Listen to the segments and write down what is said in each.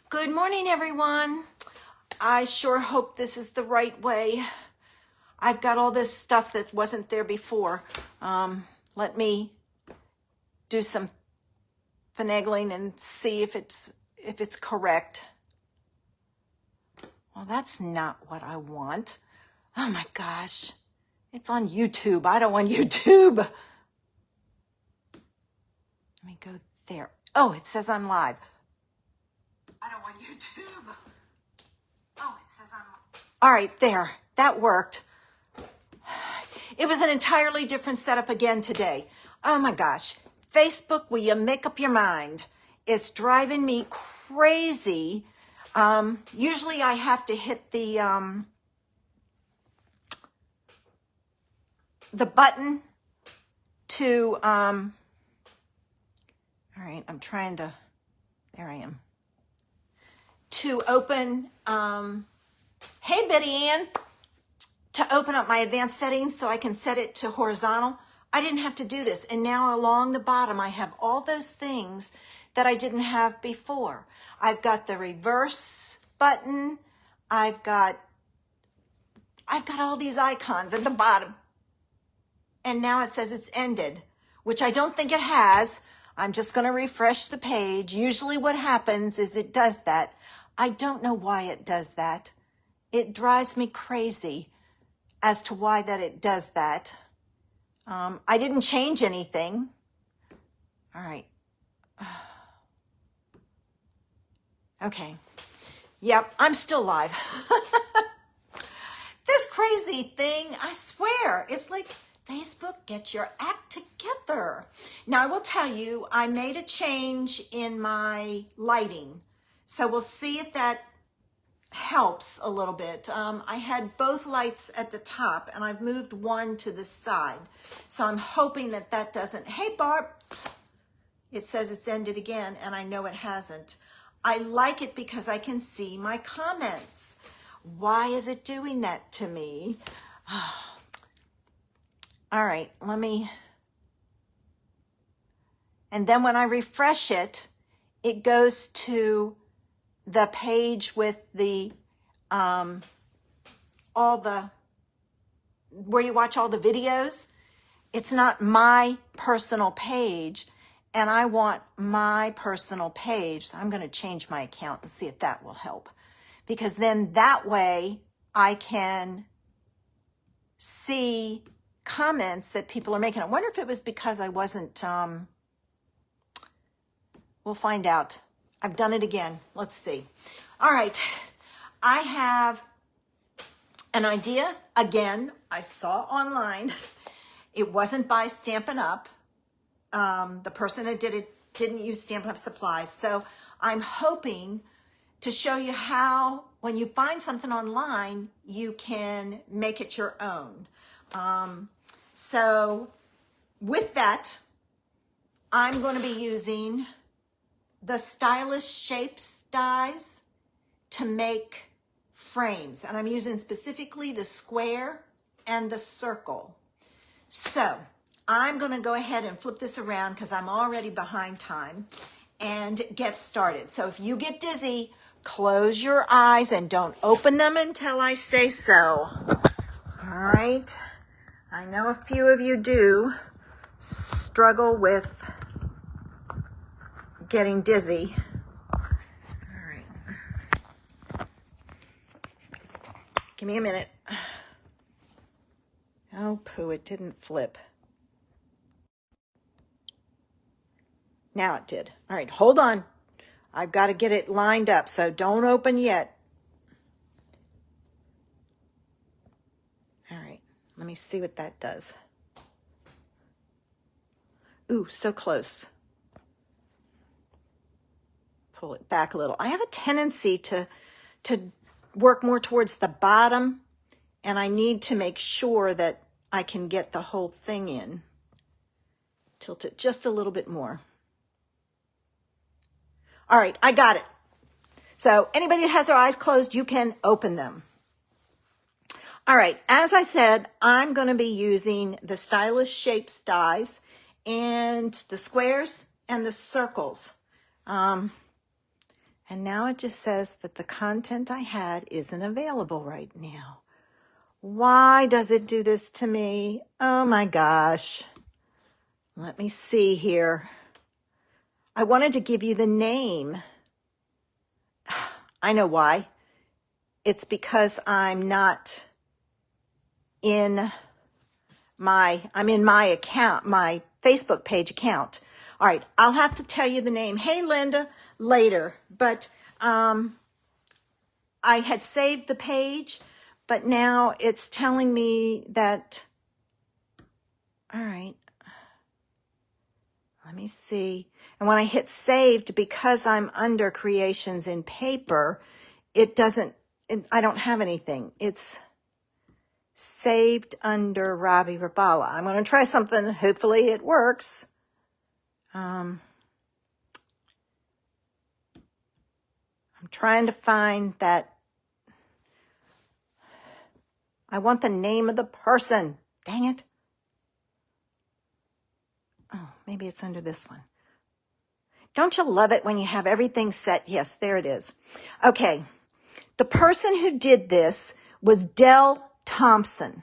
Good morning, everyone. I sure hope this is the right way. I've got all this stuff that wasn't there before. Let me do some finagling and see if it's correct. Well, that's not what I want. Oh my gosh. It's on YouTube. I don't want YouTube. Let me go there. Oh, it says I'm live. I don't want YouTube. Oh, it says I'm live. All right, there. That worked. It was an entirely different setup again today. Oh my gosh. Facebook, will you make up your mind? It's driving me crazy. Usually I have to hit the button to, all right, I'm trying to, there I am, to open, hey Betty Ann, to open up my advanced settings so I can set it to horizontal. I didn't have to do this. And now along the bottom, I have all those things that I didn't have before. I've got the reverse button. I've got all these icons at the bottom. And now it says it's ended, which I don't think it has. I'm just going to refresh the page. Usually what happens is it does that. I don't know why it does that. It drives me crazy as to why that it does that. I didn't change anything. All right. Okay. Yep, I'm still live. This crazy thing, I swear, it's like, Facebook, get your act together. Now, I will tell you, I made a change in my lighting. So we'll see if that helps a little bit. I had both lights at the top and I've moved one to the side. So I'm hoping that that doesn't, hey Barb, it says it's ended again and I know it hasn't. I like it because I can see my comments. Why is it doing that to me? All right, let me, and then when I refresh it, it goes to the page with the, all the, where you watch all the videos. It's not my personal page, and I want my personal page. So I'm going to change my account and see if that will help. Because then that way I can see comments that people are making. I wonder if it was because I wasn't, we'll find out. I've done it again. Let's see. All right. I have an idea. Again, I saw online. It wasn't by Stampin' Up. The person that did it didn't use Stampin' Up supplies. So I'm hoping to show you how, when you find something online, you can make it your own. So with that, I'm going to be using the Stylish Shapes dies to make frames. And I'm using specifically the square and the circle. So I'm going to go ahead and flip this around because I'm already behind time and get started. So if you get dizzy, close your eyes and don't open them until I say so. All right. I know a few of you do struggle with getting dizzy. All right. Give me a minute. Oh, poo, it didn't flip. Now it did. All right, hold on. I've got to get it lined up, so don't open yet. All right, let me see what that does. Ooh, so close. Pull it back a little. I have a tendency to work more towards the bottom, and I need to make sure that I can get the whole thing in. Tilt it just a little bit more. All right, I got it. So anybody that has their eyes closed, you can open them. All right, as I said, I'm going to be using the Stylish Shapes dies and the squares and the circles. And now it just says that the content I had isn't available right now. Why does it do this to me? Oh my gosh. Let me see here. I wanted to give you the name. I know why. It's because I'm not in I'm in my account, my Facebook page account. All right, I'll have to tell you the name. Hey, Linda, later. But I had saved the page, but now it's telling me that, all right, let me see. And when I hit saved, because I'm under creations in paper, it doesn't, I don't have anything. It's saved under Robbie Rubala. I'm going to try something. Hopefully it works. I'm trying to find that. I want the name of the person. Dang it. Oh, maybe it's under this one. Don't you love it when you have everything set? Yes, there it is. Okay. The person who did this was Dell Thompson.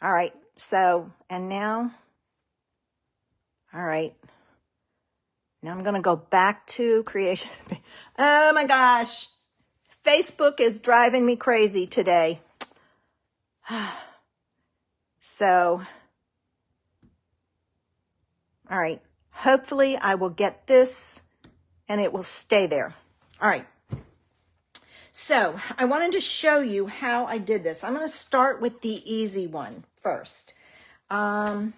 All right. So, and now, all right. Now I'm going to go back to creation. Oh my gosh. Facebook is driving me crazy today. So, all right. Hopefully I will get this and it will stay there. All right. So I wanted to show you how I did this. I'm going to start with the easy one first. I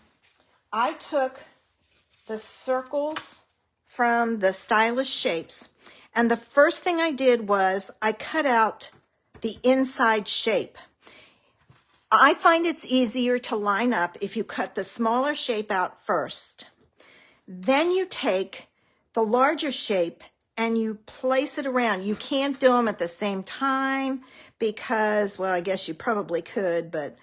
took the circles from the Stylish Shapes, and the first thing I did was I cut out the inside shape. I find it's easier to line up if you cut the smaller shape out first. Then you take the larger shape and you place it around. You can't do them at the same time because, well, I guess you probably could, but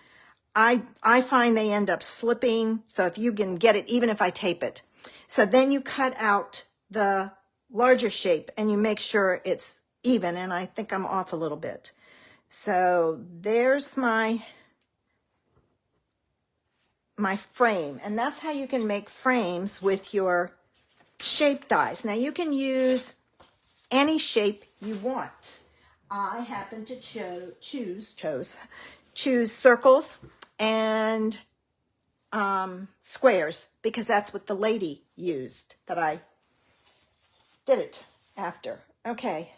I find they end up slipping. So if you can get it, even if I tape it. So then you cut out the larger shape and you make sure it's even. And I think I'm off a little bit. So there's my frame. And that's how you can make frames with your shape dies. Now you can use any shape you want. I happen to choose circles and squares because that's what the lady used that I did it after. Okay.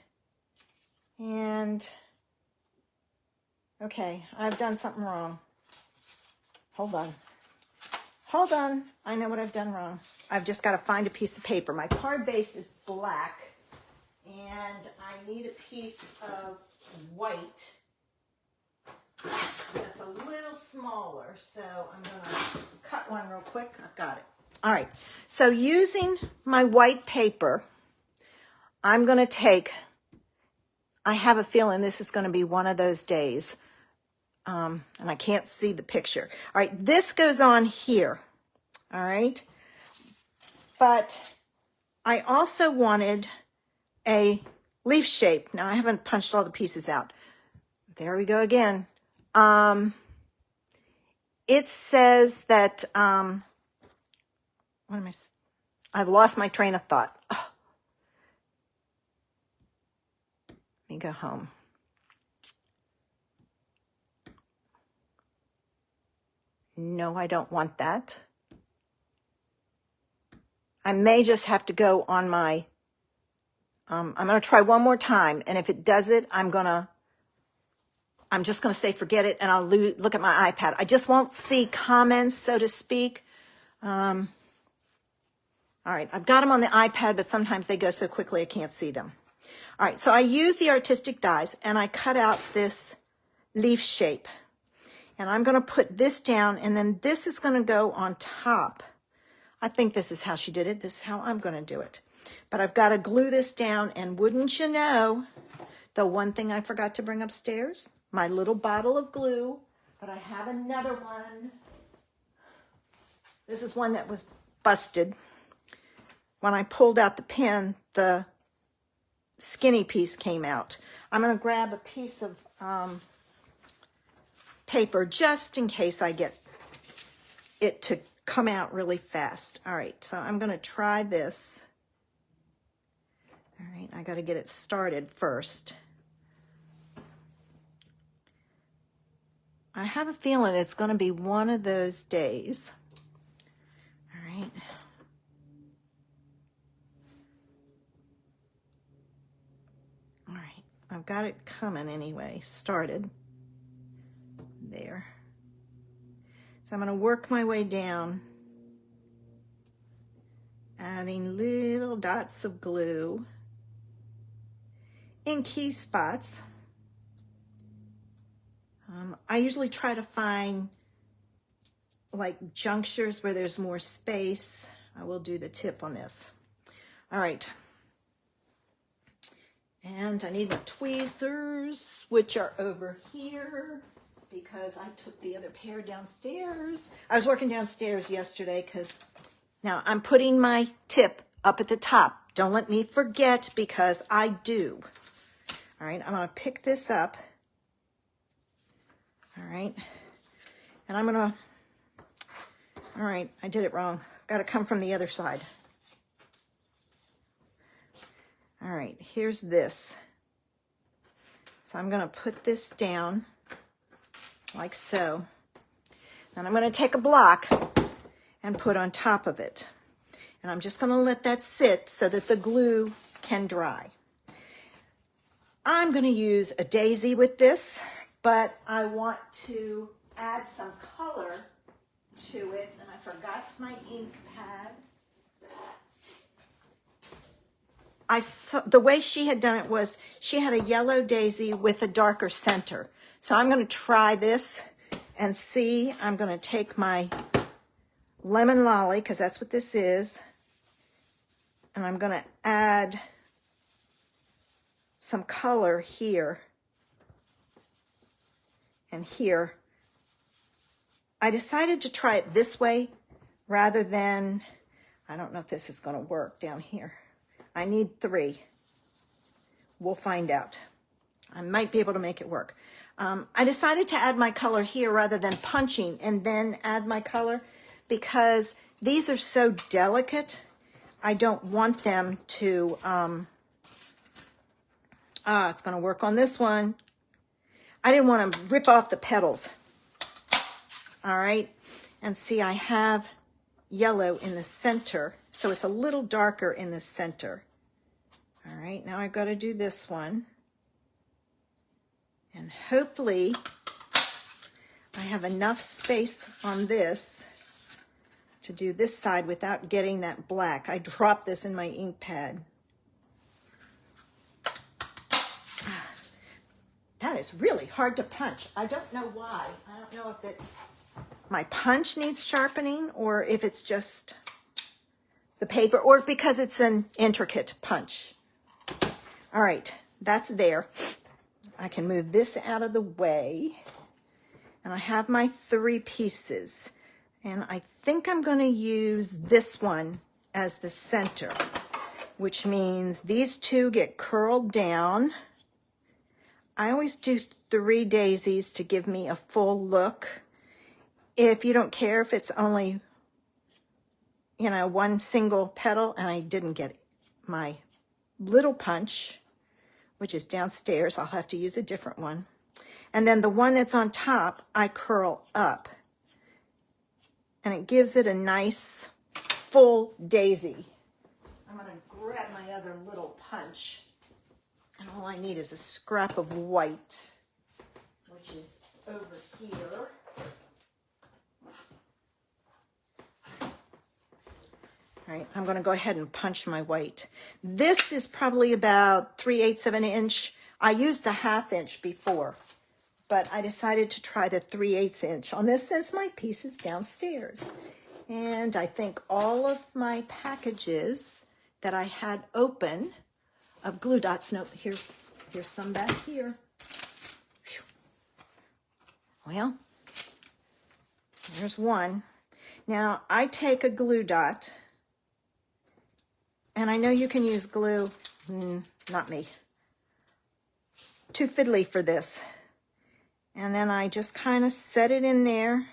And okay, I've done something wrong. Hold on. Hold on. I know what I've done wrong. I've just got to find a piece of paper. My card base is black, and I need a piece of white that's a little smaller. So I'm going to cut one real quick. I've got it. All right. So using my white paper, I'm going to take, I have a feeling this is going to be one of those days. And I can't see the picture. All right, this goes on here. All right. But I also wanted a leaf shape. Now I haven't punched all the pieces out. There we go again. It says that, I've lost my train of thought. Oh. Let me go home. No, I don't want that. I may just have to go on my, I'm going to try one more time. And if it does it, I'm just going to say, forget it. And I'll look at my iPad. I just won't see comments, so to speak. All right. I've got them on the iPad, but sometimes they go so quickly I can't see them. All right. So I use the artistic dies and I cut out this leaf shape. And I'm going to put this down, and then this is going to go on top. I think this is how she did it. This is how I'm going to do it. But I've got to glue this down, and wouldn't you know, the one thing I forgot to bring upstairs, my little bottle of glue, but I have another one. This is one that was busted. When I pulled out the pin, the skinny piece came out. I'm going to grab a piece of paper just in case I get it to come out really fast. All right, so I'm going to try this. All right, I got to get it started first. I have a feeling it's going to be one of those days. All right. All right, I've got it coming anyway, started. There. So I'm going to work my way down, adding little dots of glue in key spots. I usually try to find like junctures where there's more space. I will do the tip on this. All right. And I need my tweezers, which are over here because I took the other pair downstairs. I was working downstairs yesterday because now I'm putting my tip up at the top. Don't let me forget because I do. All right, I'm going to pick this up. All right, and I'm going to, all right, I did it wrong. Got to come from the other side. All right, here's this. So I'm going to put this down like so. And I'm going to take a block and put on top of it. And I'm just going to let that sit so that the glue can dry. I'm going to use a daisy with this, but I want to add some color to it. And I forgot my ink pad. The way she had done it was she had a yellow daisy with a darker center. So I'm going to try this and see. I'm going to take my lemon lolly, because that's what this is, and I'm going to add some color here and here. I decided to try it this way rather than, I don't know if this is going to work down here. I need 3. We'll find out. I might be able to make it work. I decided to add my color here rather than punching and then add my color because these are so delicate. I don't want them to, it's going to work on this one. I didn't want to rip off the petals. All right. And see, I have yellow in the center, so it's a little darker in the center. All right, now I've got to do this one. And hopefully I have enough space on this to do this side without getting that black. I dropped this in my ink pad. That is really hard to punch. I don't know why. I don't know if it's my punch needs sharpening or if it's just the paper or because it's an intricate punch. All right, that's there. I can move this out of the way. And I have my 3 pieces. And I think I'm going to use this one as the center, which means these 2 get curled down. I always do 3 daisies to give me a full look. If you don't care if it's only, you know, 1 single petal, and I didn't get my little punch, which is downstairs. I'll have to use a different one. And then the one that's on top, I curl up. And it gives it a nice full daisy. I'm going to grab my other little punch. And all I need is a scrap of white, which is over here. All right, I'm going to go ahead and punch my white. This is probably about 3/8 of an inch. I used the 1/2 inch before, but I decided to try the 3/8 inch on this since my piece is downstairs. And I think all of my packages that I had open of glue dots, nope, here's some back here. Whew. Well, there's one. Now I take a glue dot, and I know you can use glue Not me. Too fiddly for this. And then I just kind of set it in there,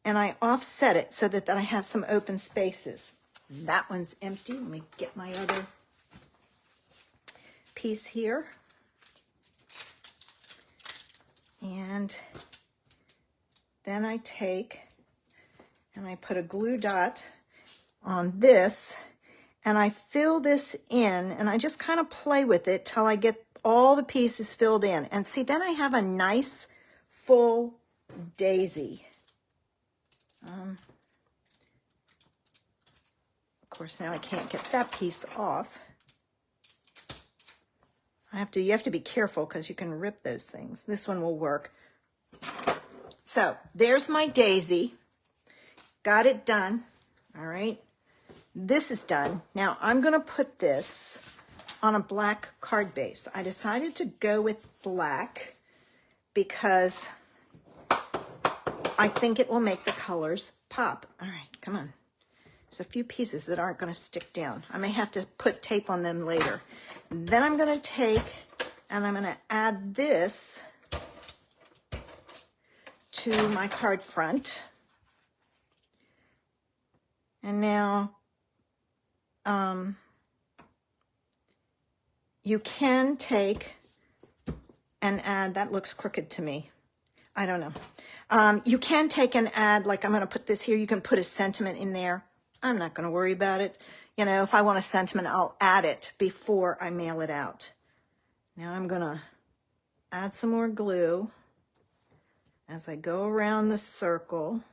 and I offset it so that I have some open spaces. That one's empty. Let me get my other piece here. And then I take and I put a glue dot on this, and I fill this in, and I just kind of play with it till I get all the pieces filled in. And see, then I have a nice full daisy. Of course, now I can't get that piece off. You have to be careful because you can rip those things. This one will work. So there's my daisy. Got it done. All right. This is done. Now I'm going to put this on a black card base. I decided to go with black because I think it will make the colors pop. All right, come on. There's a few pieces that aren't going to stick down. I may have to put tape on them later. Then I'm going to take and I'm going to add this to my card front. And now you can take and add, that looks crooked to me. I don't know. You can take and add, like I'm going to put this here, you can put a sentiment in there. I'm not going to worry about it. You know, if I want a sentiment, I'll add it before I mail it out. Now I'm going to add some more glue as I go around the circle.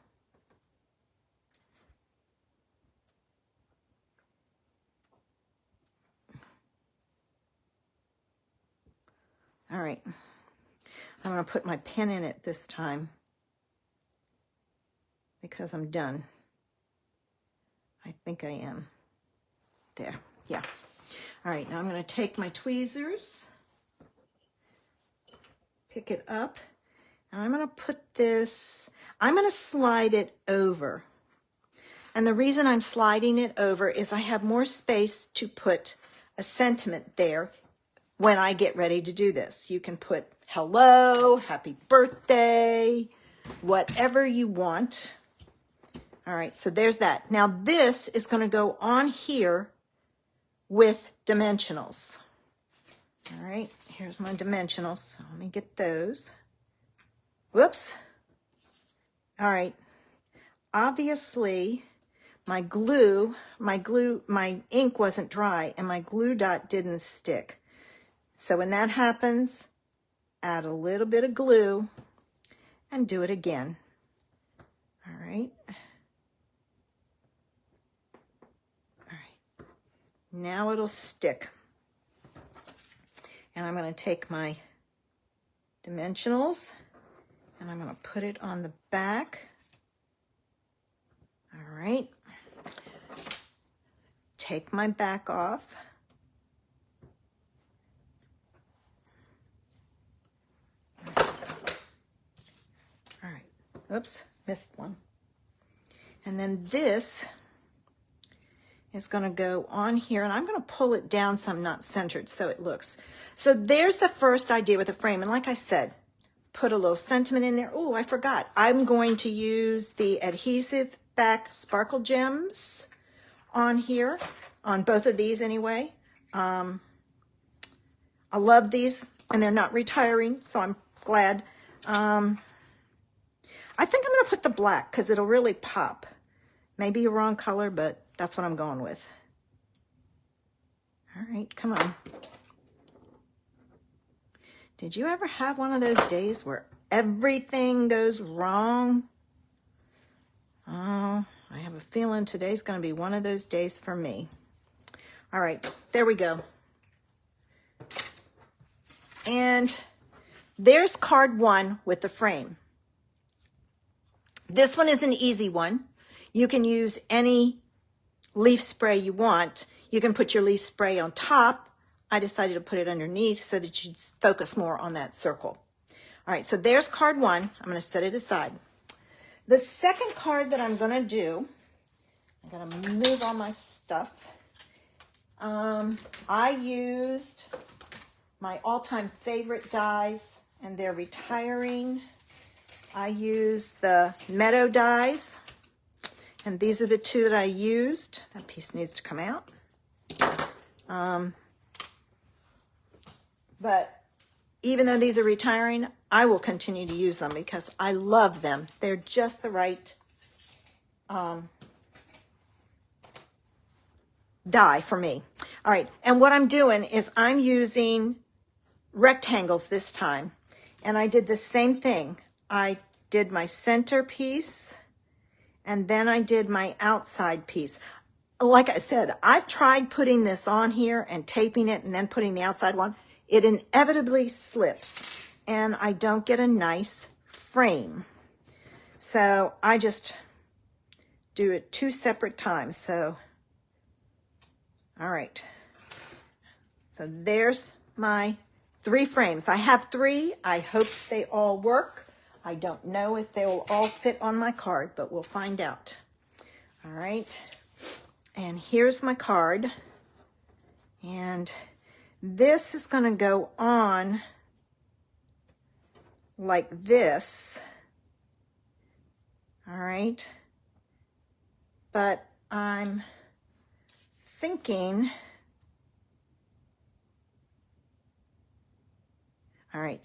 All right, I'm going to put my pin in it this time because I'm done. I think I am. There, yeah. All right, now I'm going to take my tweezers, pick it up, and I'm going to put this, I'm going to slide it over. And the reason I'm sliding it over is I have more space to put a sentiment there when I get ready to do this. You can put hello, happy birthday, whatever you want. All right, so there's that. Now this is going to go on here with dimensionals. All right, here's my dimensionals. So let me get those. Whoops. All right. Obviously, my ink wasn't dry and my glue dot didn't stick. So when that happens, add a little bit of glue and do it again. All right. All right. Now it'll stick. And I'm going to take my dimensionals and I'm going to put it on the back. All right. Take my back off. All right. Oops, missed one. And then this is going to go on here, and I'm going to pull it down so I'm not centered so it looks. So there's the first idea with the frame. And like I said, put a little sentiment in there. Oh, I forgot. I'm going to use the adhesive back sparkle gems on here, on both of these anyway. I love these, and they're not retiring, so I'm glad. I think I'm going to put the black because it'll really pop. Maybe a wrong color, but that's what I'm going with. All right, come on. Did you ever have one of those days where everything goes wrong? Oh, I have a feeling today's going to be one of those days for me. All right, there we go. And there's card one with the frame. This one is an easy one. You can use any leaf spray you want. You can put your leaf spray on top. I decided to put it underneath so that you'd focus more on that circle. All right, so there's card one. I'm going to set it aside. The second card that I'm going to do, I'm going to move all my stuff. I used my all-time favorite dies, and they're retiring. I used the Meadow dies, and these are the two that I used. That piece needs to come out. But even though these are retiring, I will continue to use them because I love them. They're just the right die for me. All right, and what I'm doing is I'm using rectangles this time. And I did the same thing. I did my center piece, and then I did my outside piece. Like I said, I've tried putting this on here and taping it and then putting the outside one. It inevitably slips, and I don't get a nice frame. So I just do it 2 separate times. So, all right. So there's my 3 frames. I have 3. I hope they all work. I don't know if they will all fit on my card, but we'll find out. All right. And here's my card. And this is going to go on like this. All right. But I'm thinking, all right,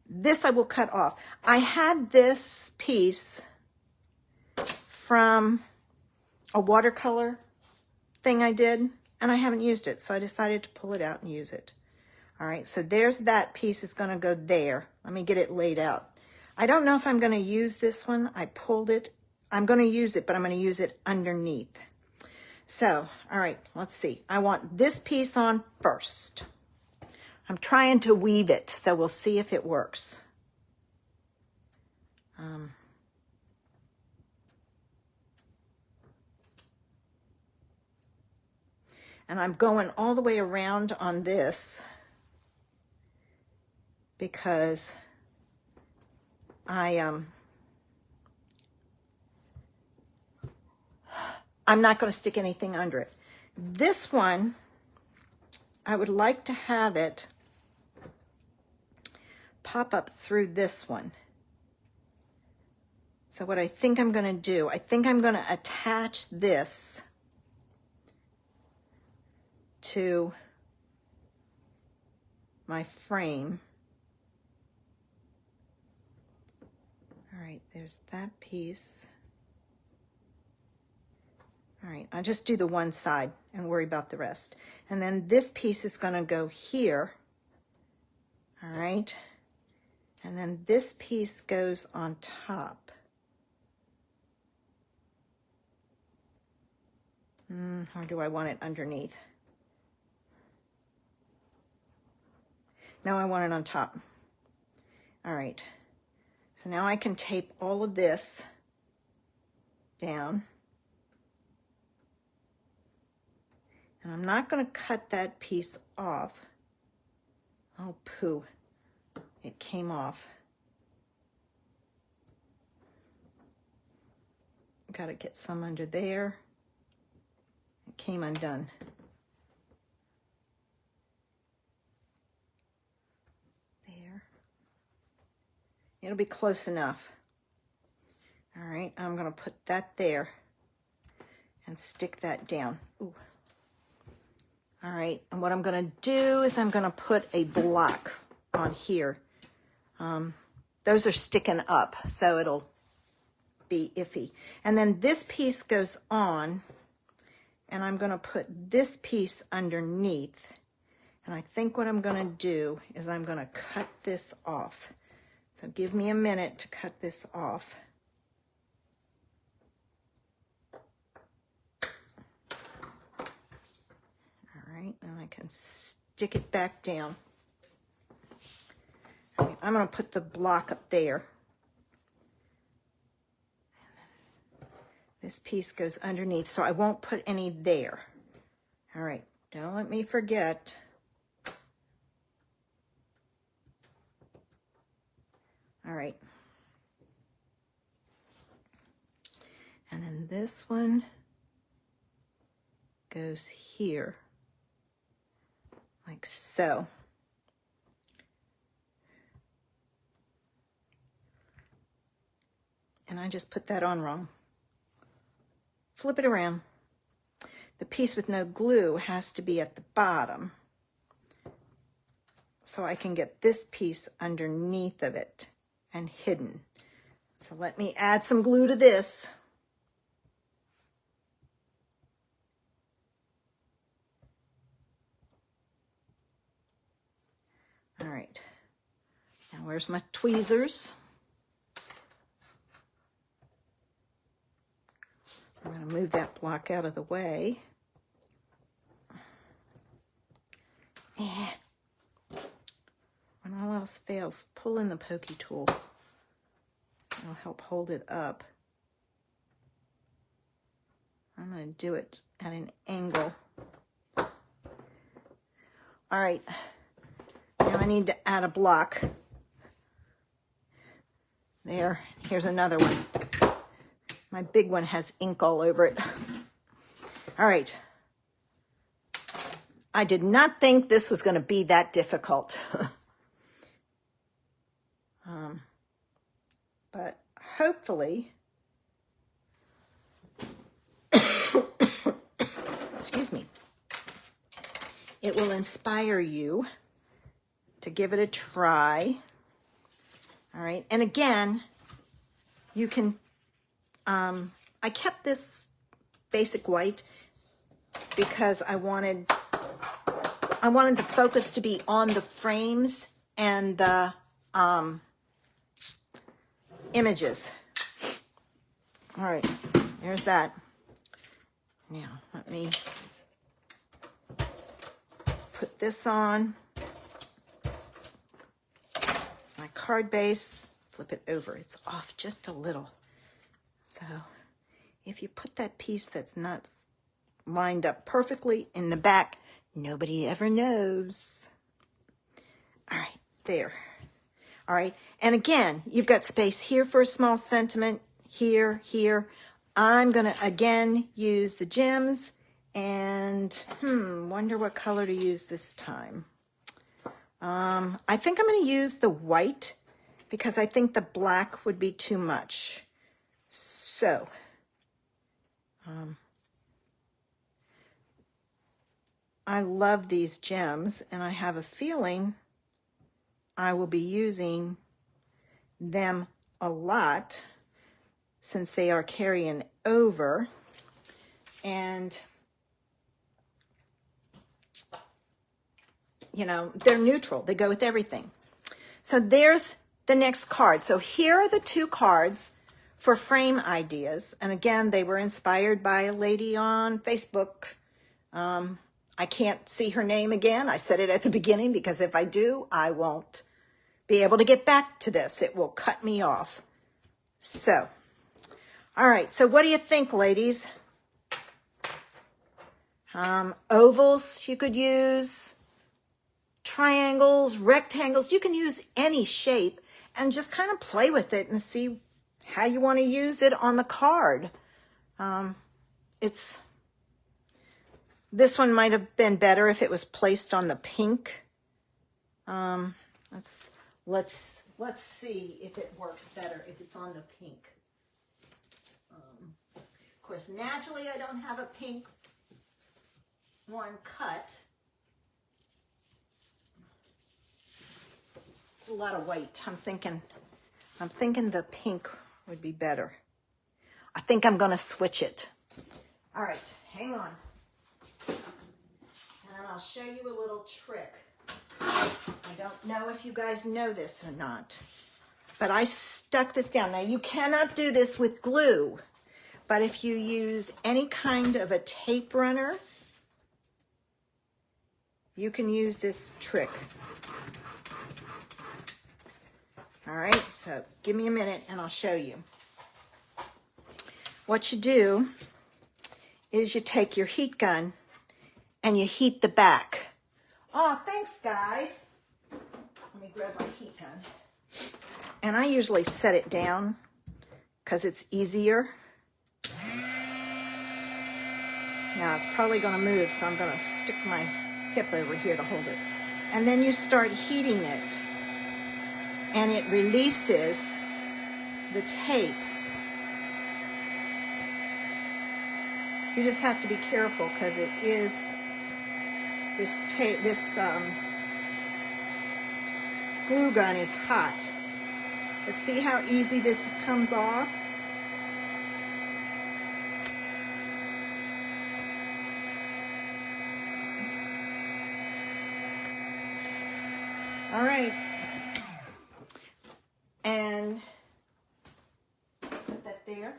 this I will cut off. I had this piece from a watercolor thing I did, and I haven't used it, so I decided to pull it out and use it. All right, so there's that piece is going to go there. Let me get it laid out. I don't know if I'm going to use this one. I pulled it. I'm going to use it, but I'm going to use it underneath. So, all right, let's see. I want this piece on first. I'm trying to weave it, so we'll see if it works. And I'm going all the way around on this because I'm not going to stick anything under it. This one, I would like to have it pop up through this one. So what I think I'm going to do, I think I'm going to attach this to my frame. All right, there's that piece. All right, I'll just do the one side and worry about the rest. And then this piece is going to go here. All right. And then this piece goes on top. Or do I want it underneath? No, I want it on top. All right. So now I can tape all of this down. And I'm not going to cut that piece off. Oh, poo. It came off. Got to get some under there. It came undone. There. It'll be close enough. All right, I'm going to put that there and stick that down. Ooh. All right, and what I'm going to do is I'm going to put a block on here. Those are sticking up, so it'll be iffy. And then this piece goes on, and I'm going to put this piece underneath. And I think what I'm going to do is I'm going to cut this off. So give me a minute to cut this off. All right, and I can stick it back down. All right, I'm going to put the block up there. This piece goes underneath, so I won't put any there. All right, don't let me forget. All right. And then this one goes here. like so. And I just put that on wrong. Flip it around. The piece with no glue has to be at the bottom, so I can get this piece underneath of it and hidden. So let me add some glue to this. All right, now where's my tweezers? I'm going to move that block out of the way. When all else fails, pull in the pokey tool. It'll help hold it up. I'm going to do it at an angle. All right, now I need to add a block. There, here's another one. My big one has ink all over it. All right. I did not think this was going to be that difficult. But hopefully, excuse me, it will inspire you to give it a try. All right. And again, you can, I kept this basic white because I wanted the focus to be on the frames and the images. All right, there's that. Now, let me put this on. My card base, flip it over. It's off just a little. So if you put that piece that's not lined up perfectly in the back, nobody ever knows. All right, there. All right, and again, you've got space here for a small sentiment, here, here. I'm gonna, again, use the gems and, wonder what color to use this time. I think I'm gonna use the white because I think the black would be too much. So, I love these gems, and I have a feeling I will be using them a lot since they are carrying over. And, you know, they're neutral. They go with everything. So there's the next card. So here are the two cards for frame ideas. And again, they were inspired by a lady on Facebook. I can't see her name again. I said it at the beginning because if I do, I won't be able to get back to this. It will cut me off. So, all right. So what do you think, ladies? Ovals you could use, triangles, rectangles. You can use any shape and just kind of play with it and see how you want to use it on the card. This one might have been better if it was placed on the pink. Let's see if it works better if it's on the pink. Of course, naturally I don't have a pink one cut. It's a lot of white. I'm thinking the pink would be better. I think I'm going to switch it. All right, hang on. And I'll show you a little trick. I don't know if you guys know this or not, but I stuck this down. Now, you cannot do this with glue, but if you use any kind of a tape runner, you can use this trick. All right, so give me a minute and I'll show you. What you do is you take your heat gun and you heat the back. Oh, thanks, guys. Let me grab my heat gun. And I usually set it down because it's easier. Now, it's probably going to move, so I'm going to stick my hip over here to hold it. And then you start heating it, and it releases the tape. You just have to be careful because it is this tape. This glue gun is hot. But see how easy this comes off? All right. And set that there.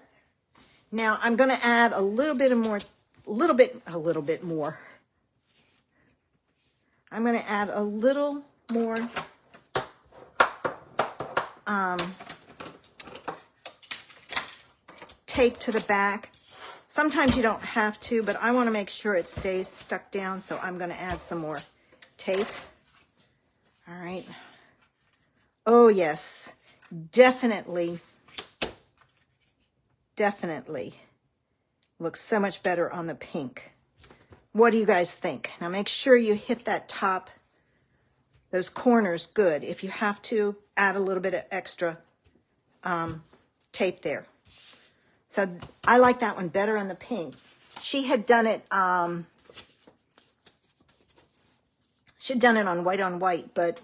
Now I'm going to add a little bit more. I'm going to add a little more tape to the back. Sometimes you don't have to, but I want to make sure it stays stuck down, so I'm going to add some more tape. All right. Oh, yes. Definitely looks so much better on the pink. What do you guys think? Now make sure you hit that top, those corners good. If you have to, add a little bit of extra tape there. So I like that one better on the pink. She had done it on white, but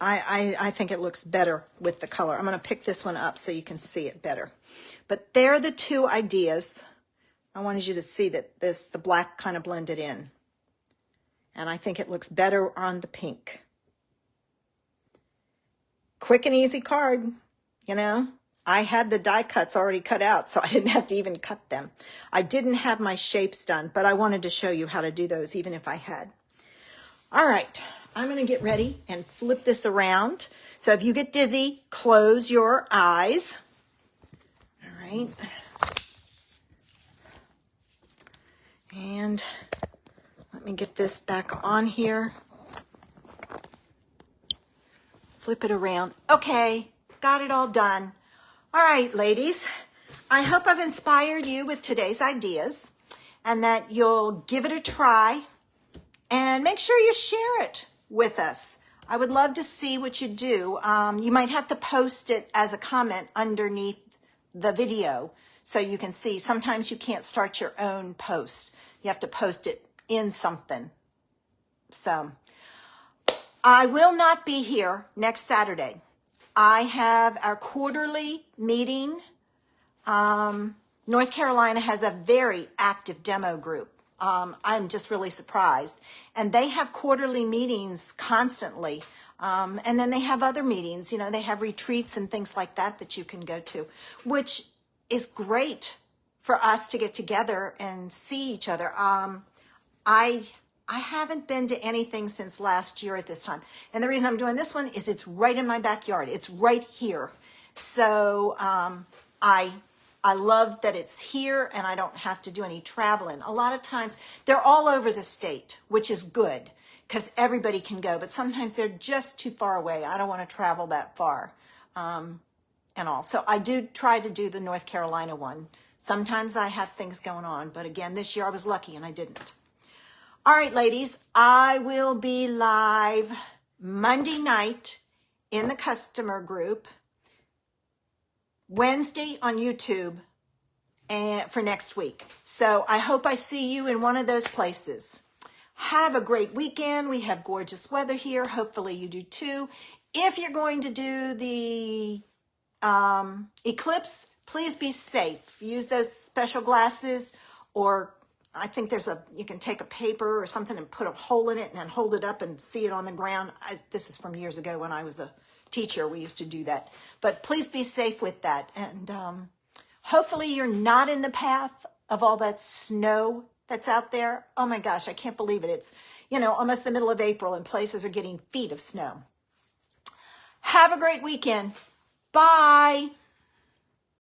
I think it looks better with the color. I'm going to pick this one up so you can see it better. But they're the two ideas. I wanted you to see that the black kind of blended in. And I think it looks better on the pink. Quick and easy card, you know. I had the die cuts already cut out, so I didn't have to even cut them. I didn't have my shapes done, but I wanted to show you how to do those even if I had. All right, I'm going to get ready and flip this around. So if you get dizzy, close your eyes. All right. And let me get this back on here. Flip it around. Okay, got it all done. All right, ladies, I hope I've inspired you with today's ideas and that you'll give it a try and make sure you share it with us. I would love to see what you do. You might have to post it as a comment underneath the video so you can see. Sometimes you can't start your own post. You have to post it in something. So I will not be here next Saturday. I have our quarterly meeting. North Carolina has a very active demo group. I'm just really surprised. And they have quarterly meetings constantly. And then they have other meetings. You know, they have retreats and things like that that you can go to, which is great for us to get together and see each other. I haven't been to anything since last year at this time. And the reason I'm doing this one is it's right in my backyard. It's right here. So I love that it's here and I don't have to do any traveling. A lot of times they're all over the state, which is good because everybody can go. But sometimes they're just too far away. I don't want to travel that far and all. So I do try to do the North Carolina one. Sometimes I have things going on. But again, this year I was lucky and I didn't. All right, ladies, I will be live Monday night in the customer group, Wednesday on YouTube for next week. So I hope I see you in one of those places. Have a great weekend. We have gorgeous weather here. Hopefully you do too. If you're going to do the eclipse, please be safe. Use those special glasses, or I think you can take a paper or something and put a hole in it and then hold it up and see it on the ground. This is from years ago when I was a teacher. We used to do that. But please be safe with that. And hopefully you're not in the path of all that snow that's out there. Oh my gosh, I can't believe it. It's, almost the middle of April and places are getting feet of snow. Have a great weekend. Bye.